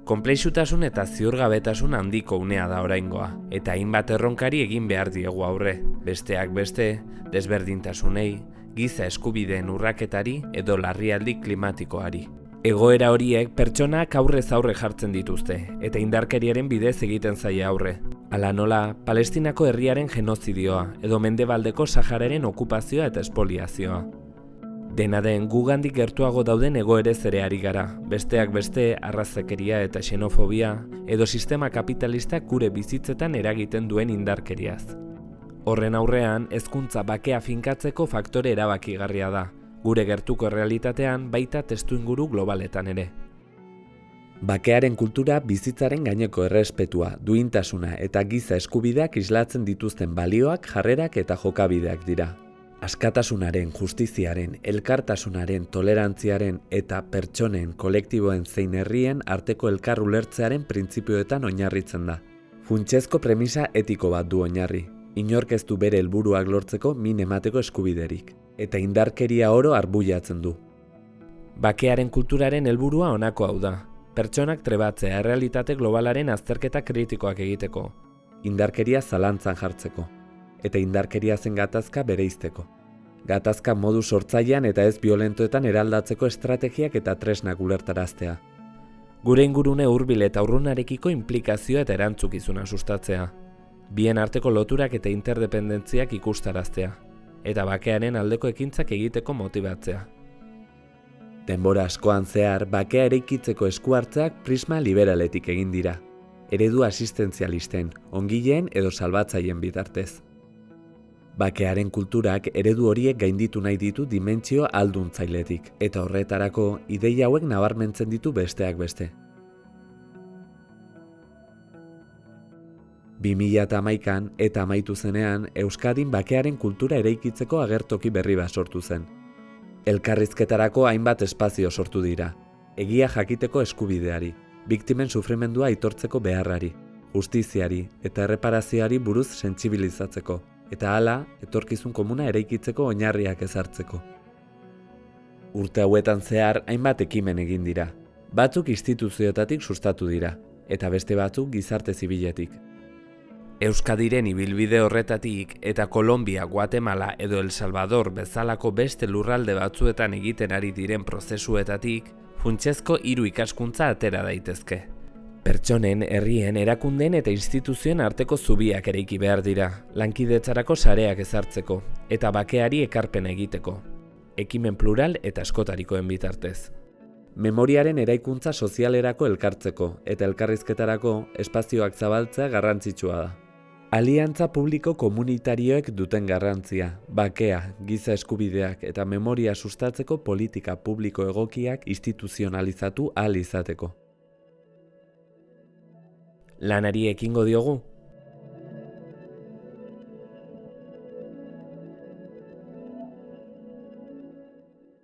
Konplexutasun eta ziurgabetasun handiko unea da oraingoa, eta hainbat erronkari egin behar diegu aurre, besteak beste, desberdintasunei, giza eskubideen urraketari edo larrialdi klimatikoari. Egoera horiek pertsonak aurrez aurre jartzen dituzte, eta indarkeriaren bidez egiten zaie aurre. Hala nola, Palestinako herriaren genozidioa, edo Mendebaldeko Sahararen okupazioa eta espoliazioa. Dena den gugandik gertuago dauden egoerez ere ari gara, besteak beste arrazakeria eta xenofobia, edo sistema kapitalistak gure bizitzetan eragiten duen indarkeriaz. Horren aurrean, hezkuntza bakea finkatzeko faktore erabakigarria da, gure gertuko errealitatean baita testuinguru globaletan ere. Bakearen kultura bizitzaren gaineko errespetua, duintasuna eta giza eskubideak islatzen dituzten balioak, jarrerak eta jokabideak dira. Askatasunaren, justiziaren, elkartasunaren, tolerantziaren eta pertsonen, kolektiboen zein herrien arteko elkar ulertzearen printzipioetan oinarritzen da. Funtsezko premisa etiko bat du oinarri. Inork ez du bere helburuak lortzeko min emateko eskubiderik, eta indarkeria oro arbuiatzen du. Bakearen kulturaren helburua honako hau da. Pertsonak trebatzea errealitate globalaren azterketa kritikoak egiteko, indarkeria zalantzan jartzeko, eta indarkeria zen gatazka bereizteko. Gatazka modu sortzailean eta ez biolentoetan eraldatzeko estrategiak eta tresnak ulertaraztea. Gure ingurune hurbil eta urrunarekiko inplikazioa eta erantzukizuna sustatzea. Bien arteko loturak eta interdependentziak ikustaraztea, eta bakearen aldeko ekintzak egiteko motibatzea. Denbora askoan zehar, bakea eraikitzeko eskuhartzeak prisma liberaletik egin dira. Eredu asistentzialisten, ongileen edo salbatzaileen bitartez. Bakearen kulturak eredu horiek gainditu nahi ditu dimentsio alduntzailetik, eta horretarako ideia hauek nabarmentzen ditu besteak beste. 2011an eta amaitu zenean, Euskadin bakearen kultura eraikitzeko agertoki berri bat sortu zen. Elkarrizketarako hainbat espazio sortu dira, egia jakiteko eskubideari, biktimen sufrimendua aitortzeko beharrari, justiziari eta erreparazioari buruz sentsibilizatzeko, eta hala, etorkizun komuna eraikitzeko oinarriak ezartzeko. Urte hauetan zehar hainbat ekimen egin dira, batzuk instituzioetatik sustatu dira, eta beste batzuk gizarte zibiletik. Euskadiren ibilbide horretatik eta Kolonbia, Guatemala edo El Salvador bezalako beste lurralde batzuetan egiten ari diren prozesuetatik, funtsezko 3 ikaskuntza atera daitezke. Pertsonen, herrien, erakundeen eta instituzioen arteko zubiak eraiki behar dira, lankidetzarako sareak ezartzeko, eta bakeari ekarpena egiteko, ekimen plural eta askotarikoen bitartez. Memoriaren eraikuntza sozialerako elkartzeko eta elkarrizketarako espazioak zabaltzea garrantzitsua da. Aliantza publiko komunitarioek duten garrantzia, bakea, giza eskubideak eta memoria sustatzeko politika publiko egokiak instituzionalizatu ahal izateko. Lanari ekingo diogu?